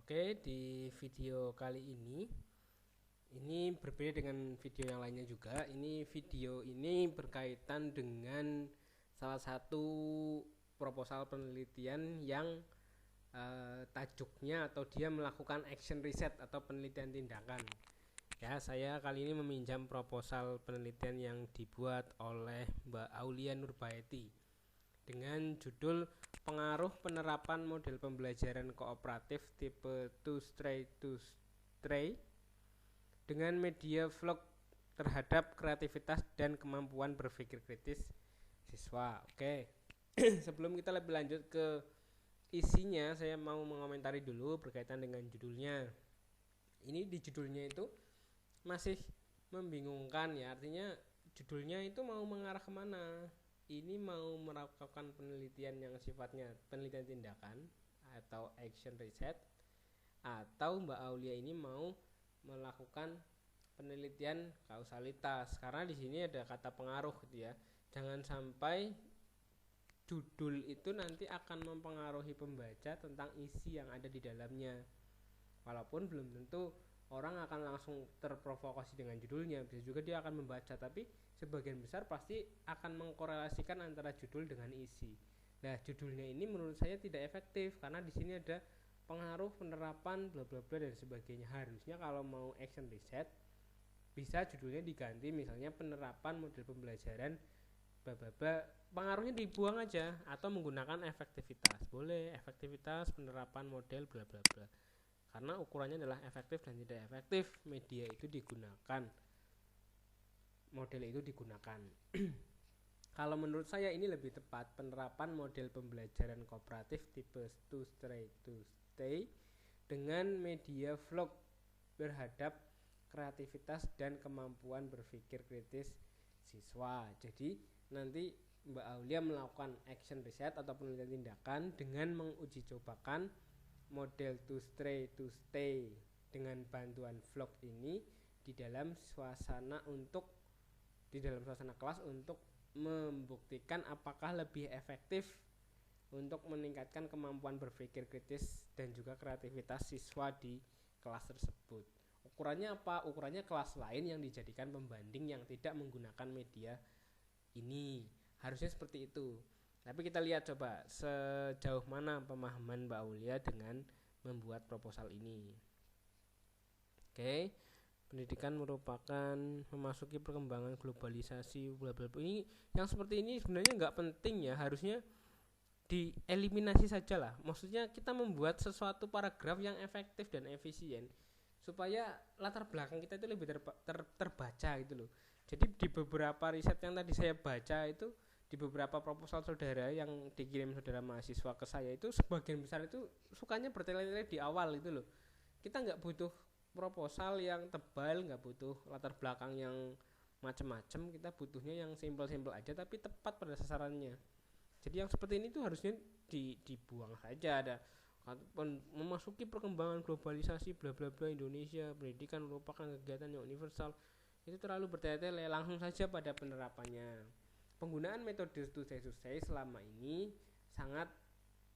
Oke, di video kali ini berbeda dengan video yang lainnya juga. Video ini berkaitan dengan salah satu proposal penelitian yang tajuknya atau dia melakukan action research atau penelitian tindakan. Ya, saya kali ini meminjam proposal penelitian yang dibuat oleh Mbak Aulia Nurbaiti dengan judul pengaruh penerapan model pembelajaran kooperatif tipe two-stray dengan media vlog terhadap kreativitas dan kemampuan berpikir kritis siswa. Oke. Sebelum kita lebih lanjut ke isinya, saya mau mengomentari dulu berkaitan dengan judulnya. Ini di judulnya itu masih membingungkan ya, artinya judulnya itu mau mengarah kemana. Ini mau melakukan penelitian yang sifatnya penelitian tindakan atau action research, atau Mbak Aulia ini mau melakukan penelitian kausalitas, karena di sini ada kata pengaruh gitu ya. Jangan sampai judul itu nanti akan mempengaruhi pembaca tentang isi yang ada di dalamnya, walaupun belum tentu orang akan langsung terprovokasi dengan judulnya, bisa juga dia akan membaca, tapi sebagian besar pasti akan mengkorelasikan antara judul dengan isi. Nah, judulnya ini menurut saya tidak efektif karena di sini ada pengaruh penerapan bla bla bla dan sebagainya. Harusnya kalau mau action research bisa judulnya diganti misalnya penerapan model pembelajaran bla bla bla, pengaruhnya dibuang aja, atau menggunakan efektivitas. Boleh efektivitas penerapan model bla bla bla. Karena ukurannya adalah efektif dan tidak efektif media itu digunakan, model itu digunakan. Kalau menurut saya ini lebih tepat penerapan model pembelajaran kooperatif tipe two-stray dengan media vlog berhadap kreativitas dan kemampuan berpikir kritis siswa. Jadi nanti Mbak Aulia melakukan action research atau penelitian tindakan dengan menguji cobakan model two-stray dengan bantuan vlog ini di dalam suasana kelas untuk membuktikan apakah lebih efektif untuk meningkatkan kemampuan berpikir kritis dan juga kreativitas siswa di kelas tersebut. Ukurannya apa? Ukurannya kelas lain yang dijadikan pembanding yang tidak menggunakan media ini. Harusnya seperti itu. Tapi kita lihat coba sejauh mana pemahaman Mbak Aulia dengan membuat proposal ini. Oke, pendidikan merupakan memasuki perkembangan globalisasi bla bla bla. Ini yang seperti ini sebenarnya nggak penting ya, harusnya dieliminasi saja lah. Maksudnya kita membuat sesuatu paragraf yang efektif dan efisien supaya latar belakang kita itu lebih terbaca gitu loh. Jadi di beberapa riset yang tadi saya baca itu, di beberapa proposal saudara yang dikirim saudara mahasiswa ke saya itu sebagian besar itu sukanya bertele-tele di awal itu loh. Kita nggak butuh proposal yang tebal, nggak butuh latar belakang yang macam-macam, kita butuhnya yang simpel-simpel aja tapi tepat pada sasarannya. Jadi yang seperti ini tuh harusnya dibuang saja. Ada memasuki perkembangan globalisasi bla bla bla Indonesia, pendidikan merupakan kegiatan yang universal, itu terlalu bertele-tele, langsung saja pada penerapannya. Penggunaan metode two-stray selama ini sangat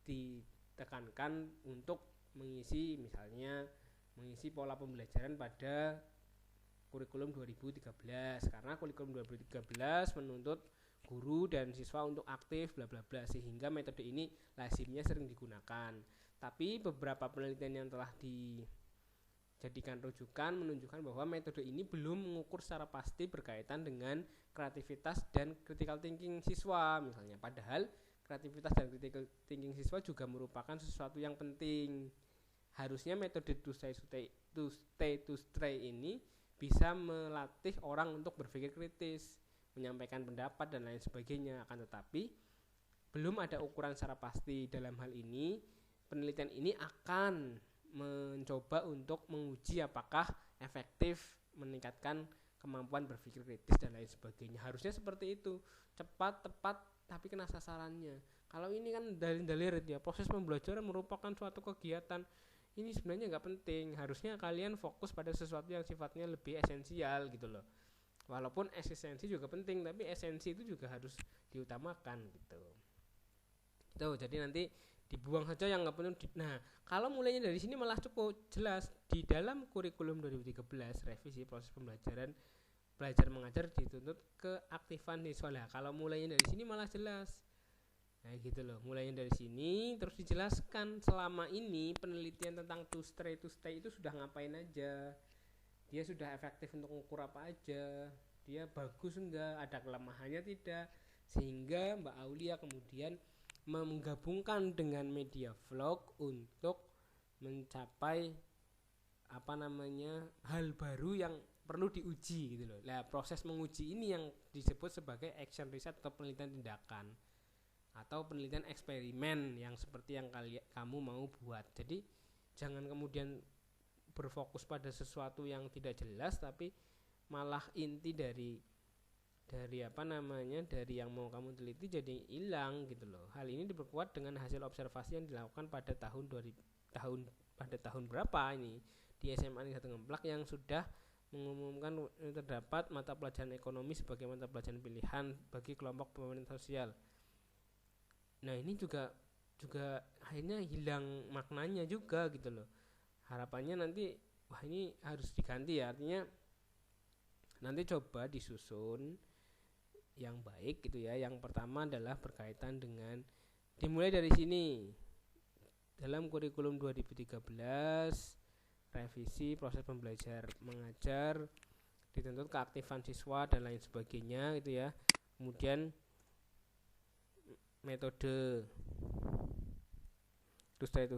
ditekankan untuk mengisi pola pembelajaran pada kurikulum 2013, karena kurikulum 2013 menuntut guru dan siswa untuk aktif bla bla bla, sehingga metode ini lazimnya sering digunakan. Tapi beberapa penelitian yang telah dijadikan rujukan menunjukkan bahwa metode ini belum mengukur secara pasti berkaitan dengan kreativitas dan critical thinking siswa misalnya. Padahal kreativitas dan critical thinking siswa juga merupakan sesuatu yang penting. Harusnya metode two-stray ini bisa melatih orang untuk berpikir kritis, menyampaikan pendapat dan lain sebagainya. Akan tetapi belum ada ukuran secara pasti. Dalam hal ini penelitian ini akan mencoba untuk menguji apakah efektif meningkatkan kemampuan berpikir kritis dan lain sebagainya. Harusnya seperti itu, cepat, tepat, tapi kena sasarannya. Kalau ini kan dalil-dalil ya, proses pembelajaran merupakan suatu kegiatan, ini sebenarnya nggak penting. Harusnya kalian fokus pada sesuatu yang sifatnya lebih esensial gitu loh. Walaupun esensi juga penting, tapi esensi itu juga harus diutamakan gitu. Jadi nanti dibuang saja yang nggak perlu nah, kalau mulainya dari sini malah cukup jelas di dalam kurikulum 2013 revisi proses pembelajaran belajar mengajar dituntut keaktifan siswa. Lah kalau mulainya dari sini malah jelas. Nah gitu loh, mulainya dari sini terus dijelaskan selama ini penelitian tentang to stay itu sudah ngapain aja, dia sudah efektif untuk mengukur apa aja, dia bagus enggak, ada kelemahannya tidak, sehingga Mbak Aulia kemudian menggabungkan dengan media vlog untuk mencapai hal baru yang perlu diuji gitu loh. Nah, proses menguji ini yang disebut sebagai action research atau penelitian tindakan atau penelitian eksperimen yang seperti yang kamu mau buat. Jadi jangan kemudian berfokus pada sesuatu yang tidak jelas tapi malah inti dari dari yang mau kamu teliti jadi hilang gitu loh. Hal ini diperkuat dengan hasil observasi yang dilakukan pada tahun berapa ini di SMA Negeri 1 Ngemplak yang sudah mengumumkan terdapat mata pelajaran ekonomi sebagai mata pelajaran pilihan bagi kelompok pemerintah sosial. Nah ini juga akhirnya hilang maknanya juga gitu loh. Harapannya nanti wah ini harus diganti ya, artinya nanti coba disusun yang baik gitu ya. Yang pertama adalah berkaitan dengan dimulai dari sini dalam kurikulum 2013 revisi proses pembelajar mengajar dituntut keaktifan siswa dan lain sebagainya gitu ya. Kemudian metode to stay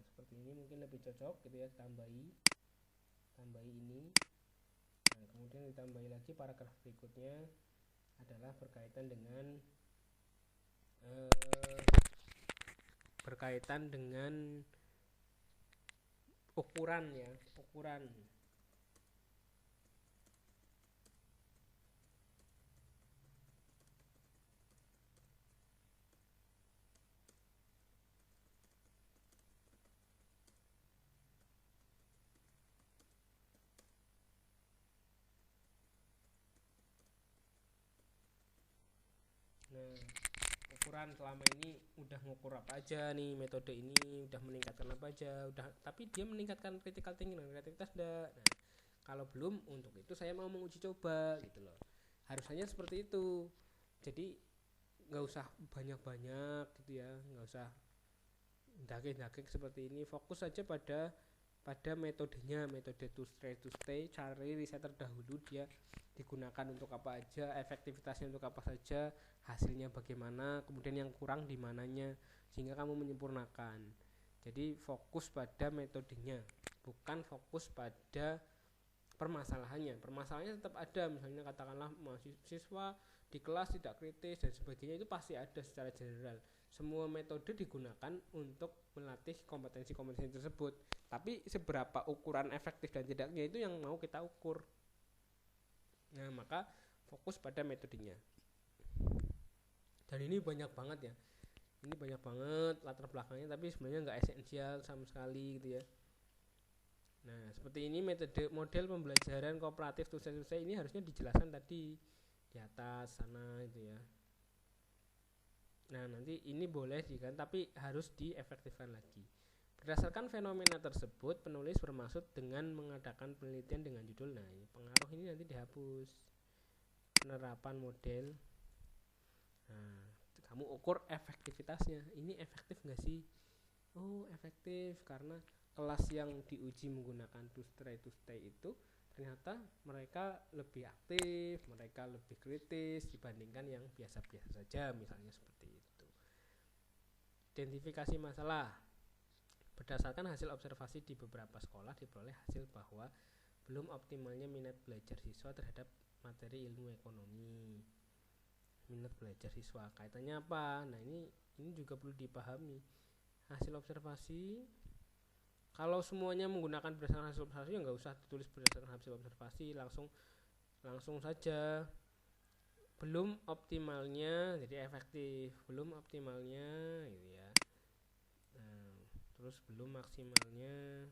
seperti ini mungkin lebih cocok gitu ya, tambahi ini. Nah kemudian ditambahi lagi paragraf berikutnya adalah berkaitan dengan ukuran ya, ukuran. Nah, ukuran selama ini udah ngukur apa aja nih, metode ini udah meningkatkan apa aja, tapi dia meningkatkan critical thinking dan kreativitas enggak. Nah, kalau belum, untuk itu saya mau menguji coba gitu loh. Harusnya seperti itu. Jadi nggak usah banyak-banyak gitu ya, nggak usah daging-daging seperti ini. Fokus saja pada metodenya, metode to stay, cari riset terdahulu dia digunakan untuk apa aja, efektivitasnya untuk apa saja, hasilnya bagaimana, kemudian yang kurang di mananya, sehingga kamu menyempurnakan. Jadi fokus pada metodenya, bukan fokus pada permasalahannya. Permasalahannya tetap ada, misalnya katakanlah mahasiswa di kelas tidak kritis dan sebagainya, itu pasti ada secara general. Semua metode digunakan untuk melatih kompetensi-kompetensi tersebut, tapi seberapa ukuran efektif dan tidaknya itu yang mau kita ukur. Nah maka fokus pada metodenya. Dan ini banyak banget ya, ini banyak banget latar belakangnya, tapi sebenarnya nggak esensial sama sekali gitu ya. Nah seperti ini model pembelajaran kooperatif to stay ini harusnya dijelaskan tadi di atas sana itu ya. Nah nanti ini boleh diganti, tapi harus diefektifkan lagi. Berdasarkan fenomena tersebut, penulis bermaksud dengan mengadakan penelitian dengan judul, nah pengaruh ini nanti dihapus. Penerapan model. Nah, kamu ukur efektivitasnya. Ini efektif nggak sih? Oh, efektif karena kelas yang diuji menggunakan to stay itu ternyata mereka lebih aktif, mereka lebih kritis dibandingkan yang biasa-biasa saja, misalnya seperti itu. Identifikasi masalah. Berdasarkan hasil observasi di beberapa sekolah diperoleh hasil bahwa belum optimalnya minat belajar siswa terhadap materi ilmu ekonomi. Minat belajar siswa kaitannya apa? Nah ini juga perlu dipahami. Hasil observasi, kalau semuanya menggunakan berdasarkan hasil observasi ya nggak usah ditulis berdasarkan hasil observasi, langsung saja belum optimalnya, jadi efektif, belum optimalnya gitu ya. Nah, terus belum maksimalnya.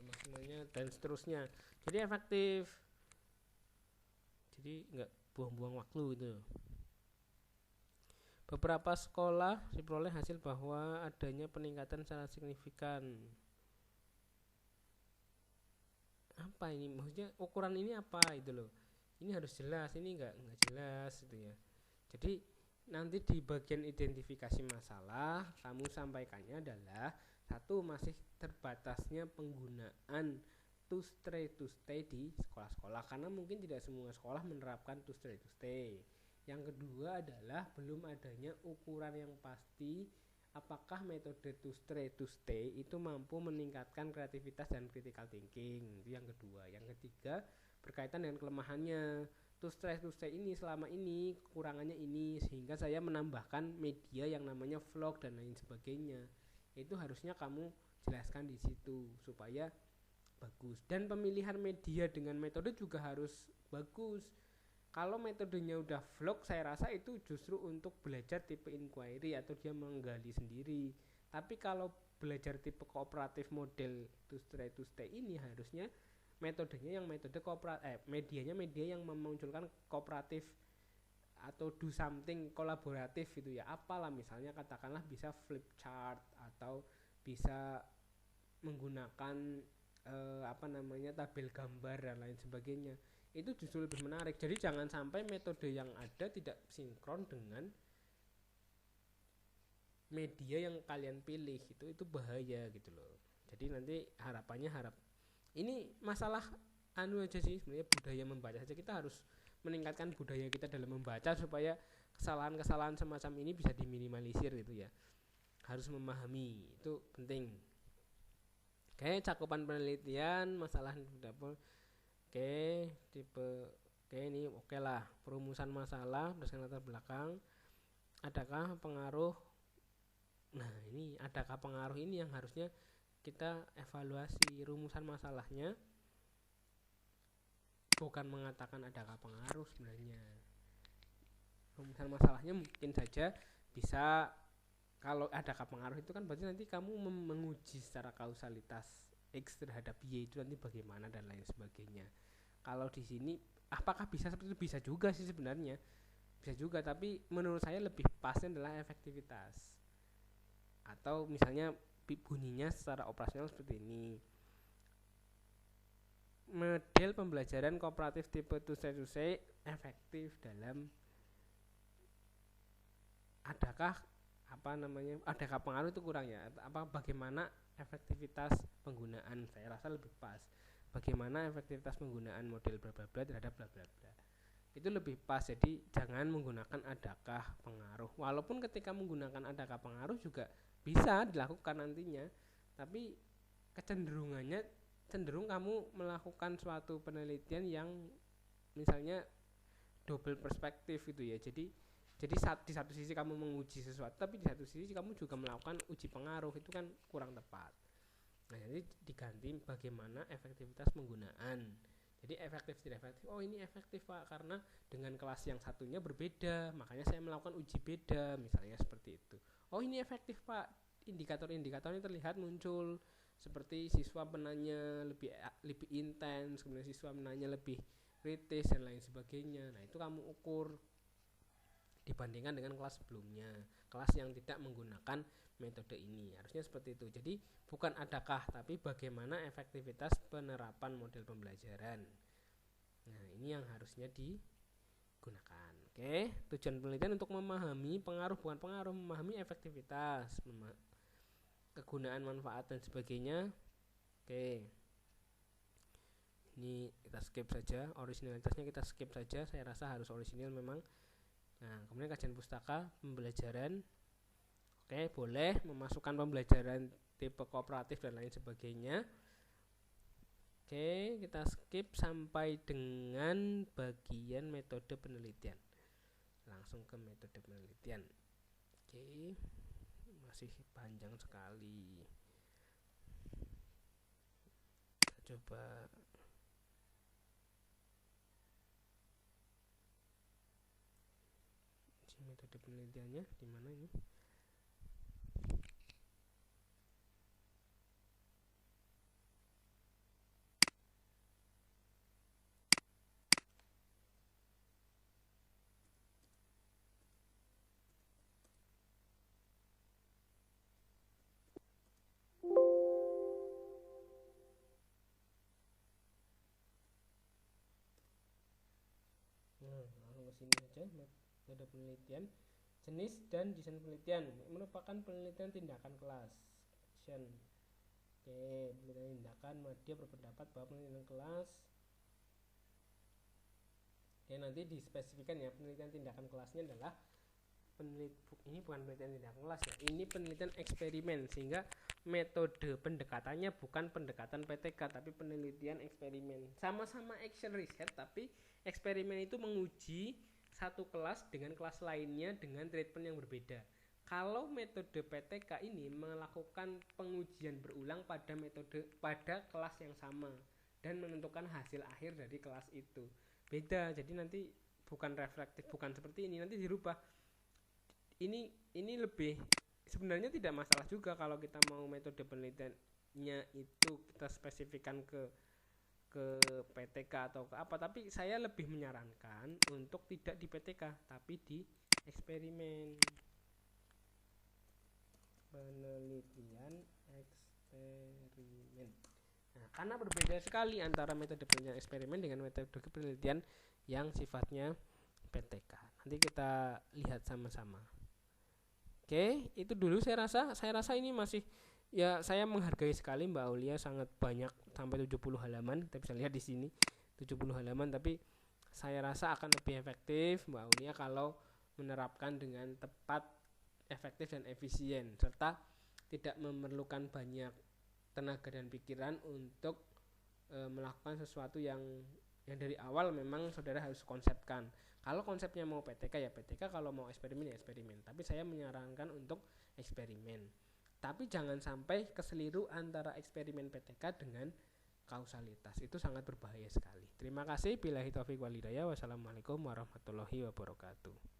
Maksimalnya dan seterusnya. Jadi efektif. Jadi nggak buang-buang waktu gitu. Beberapa sekolah diperoleh hasil bahwa adanya peningkatan secara signifikan. Apa ini? Maksudnya ukuran ini apa itu loh? Ini harus jelas, ini nggak jelas gitu ya. Jadi nanti di bagian identifikasi masalah kamu sampaikannya adalah satu, masih terbatasnya penggunaan to stay di sekolah-sekolah karena mungkin tidak semua sekolah menerapkan to stay. Yang kedua adalah belum adanya ukuran yang pasti apakah metode to stay itu mampu meningkatkan kreativitas dan critical thinking. Itu yang kedua. Yang ketiga berkaitan dengan kelemahannya. To stay ini selama ini kekurangannya ini, sehingga saya menambahkan media yang namanya vlog dan lain sebagainya. Itu harusnya kamu jelaskan di situ supaya bagus. Dan pemilihan media dengan metode juga harus bagus. Kalau metodenya udah vlog, saya rasa itu justru untuk belajar tipe inquiry atau dia menggali sendiri. Tapi kalau belajar tipe kooperatif model to stay ini harusnya metodenya yang metode medianya media yang memunculkan kooperatif atau do something kolaboratif gitu ya. Apalah misalnya katakanlah bisa flip chart atau bisa menggunakan tabel gambar dan lain sebagainya. Itu justru lebih menarik. Jadi jangan sampai metode yang ada tidak sinkron dengan media yang kalian pilih. Itu bahaya gitu loh. Jadi nanti harapannya ini masalah aja sih sebenarnya, budaya membaca saja. Kita harus meningkatkan budaya kita dalam membaca supaya kesalahan-kesalahan semacam ini bisa diminimalisir gitu ya. Harus memahami, itu penting. Oke, cakupan penelitian masalah dapur. Oke, ini oke lah. Perumusan masalah berdasarkan latar belakang. Adakah pengaruh? Nah, ini adakah pengaruh ini yang harusnya kita evaluasi. Rumusan masalahnya bukan mengatakan adakah pengaruh sebenarnya. Rumusan masalahnya mungkin saja bisa, kalau adakah pengaruh itu kan berarti nanti kamu menguji secara kausalitas X terhadap Y itu nanti bagaimana dan lain sebagainya. Kalau di sini apakah bisa seperti itu? Bisa juga sih sebenarnya, bisa juga, tapi menurut saya lebih pasnya adalah efektivitas. Atau misalnya bunyinya secara operasional seperti ini. Model pembelajaran kooperatif tipe to stay efektif dalam adakah pengaruh itu kurangnya, bagaimana efektivitas penggunaan, saya rasa lebih pas bagaimana efektivitas penggunaan model bla bla bla terhadap bla bla bla, itu lebih pas. Jadi jangan menggunakan adakah pengaruh, walaupun ketika menggunakan adakah pengaruh juga bisa dilakukan nantinya, tapi cenderung kamu melakukan suatu penelitian yang misalnya double perspektif gitu ya. Jadi di satu sisi kamu menguji sesuatu, tapi di satu sisi kamu juga melakukan uji pengaruh, itu kan kurang tepat. Nah, jadi diganti bagaimana efektivitas penggunaan. Jadi efektif tidak efektif, oh ini efektif Pak karena dengan kelas yang satunya berbeda, makanya saya melakukan uji beda, misalnya seperti itu. Oh ini efektif Pak, indikator-indikatornya terlihat muncul, seperti siswa menanya lebih intens, kemudian siswa menanya lebih kritis dan lain sebagainya. Nah itu kamu ukur dibandingkan dengan kelas sebelumnya, kelas yang tidak menggunakan metode ini, harusnya seperti itu. Jadi bukan adakah, tapi bagaimana efektivitas penerapan model pembelajaran. Nah ini yang harusnya digunakan. Oke, tujuan penelitian untuk memahami pengaruh, bukan pengaruh, memahami efektivitas, kegunaan, manfaat dan sebagainya. Oke, ini kita skip saja, originalitasnya kita skip saja, saya rasa harus orisinil memang. Nah, kemudian kajian pustaka, pembelajaran. Oke, boleh memasukkan pembelajaran tipe kooperatif dan lain sebagainya. Oke, kita skip sampai dengan bagian metode penelitian. Langsung ke metode penelitian. Oke, masih panjang sekali. coba metode penelitiannya di mana ini? Langsung ke sini saja. Metode penelitian, jenis dan desain penelitian merupakan penelitian tindakan kelas. Action. Oke, penelitian tindakan, dia berpendapat bahwa penelitian kelas. Oke, nanti dispesifikan ya, penelitian tindakan kelasnya adalah ini bukan penelitian tindakan kelas ya, ini penelitian eksperimen, sehingga metode pendekatannya bukan pendekatan PTK tapi penelitian eksperimen. Sama-sama action research, tapi eksperimen itu menguji satu kelas dengan kelas lainnya dengan treatment yang berbeda. Kalau metode PTK ini melakukan pengujian berulang pada kelas yang sama dan menentukan hasil akhir dari kelas itu. Beda, jadi nanti bukan reflektif, bukan seperti ini, nanti dirubah. Ini lebih, sebenarnya tidak masalah juga kalau kita mau metode penelitiannya itu kita spesifikkan ke PTK atau ke apa, tapi saya lebih menyarankan untuk tidak di PTK tapi di eksperimen. Penelitian eksperimen. Nah, karena berbeda sekali antara metode penelitian eksperimen dengan metode penelitian yang sifatnya PTK. Nanti kita lihat sama-sama. Oke, itu dulu saya rasa ini masih, ya saya menghargai sekali Mbak Aulia, sangat banyak sampai 70 halaman. Kita bisa lihat di sini 70 halaman, tapi saya rasa akan lebih efektif Mbak Aulia kalau menerapkan dengan tepat, efektif dan efisien, serta tidak memerlukan banyak tenaga dan pikiran untuk melakukan sesuatu yang dari awal memang saudara harus konsepkan. Kalau konsepnya mau PTK ya PTK, kalau mau eksperimen ya eksperimen. Tapi saya menyarankan untuk eksperimen. Tapi jangan sampai keseliru antara eksperimen PTK dengan kausalitas. Itu sangat berbahaya sekali. Terima kasih. Billahi taufiq wal hidayah. Wassalamualaikum warahmatullahi wabarakatuh.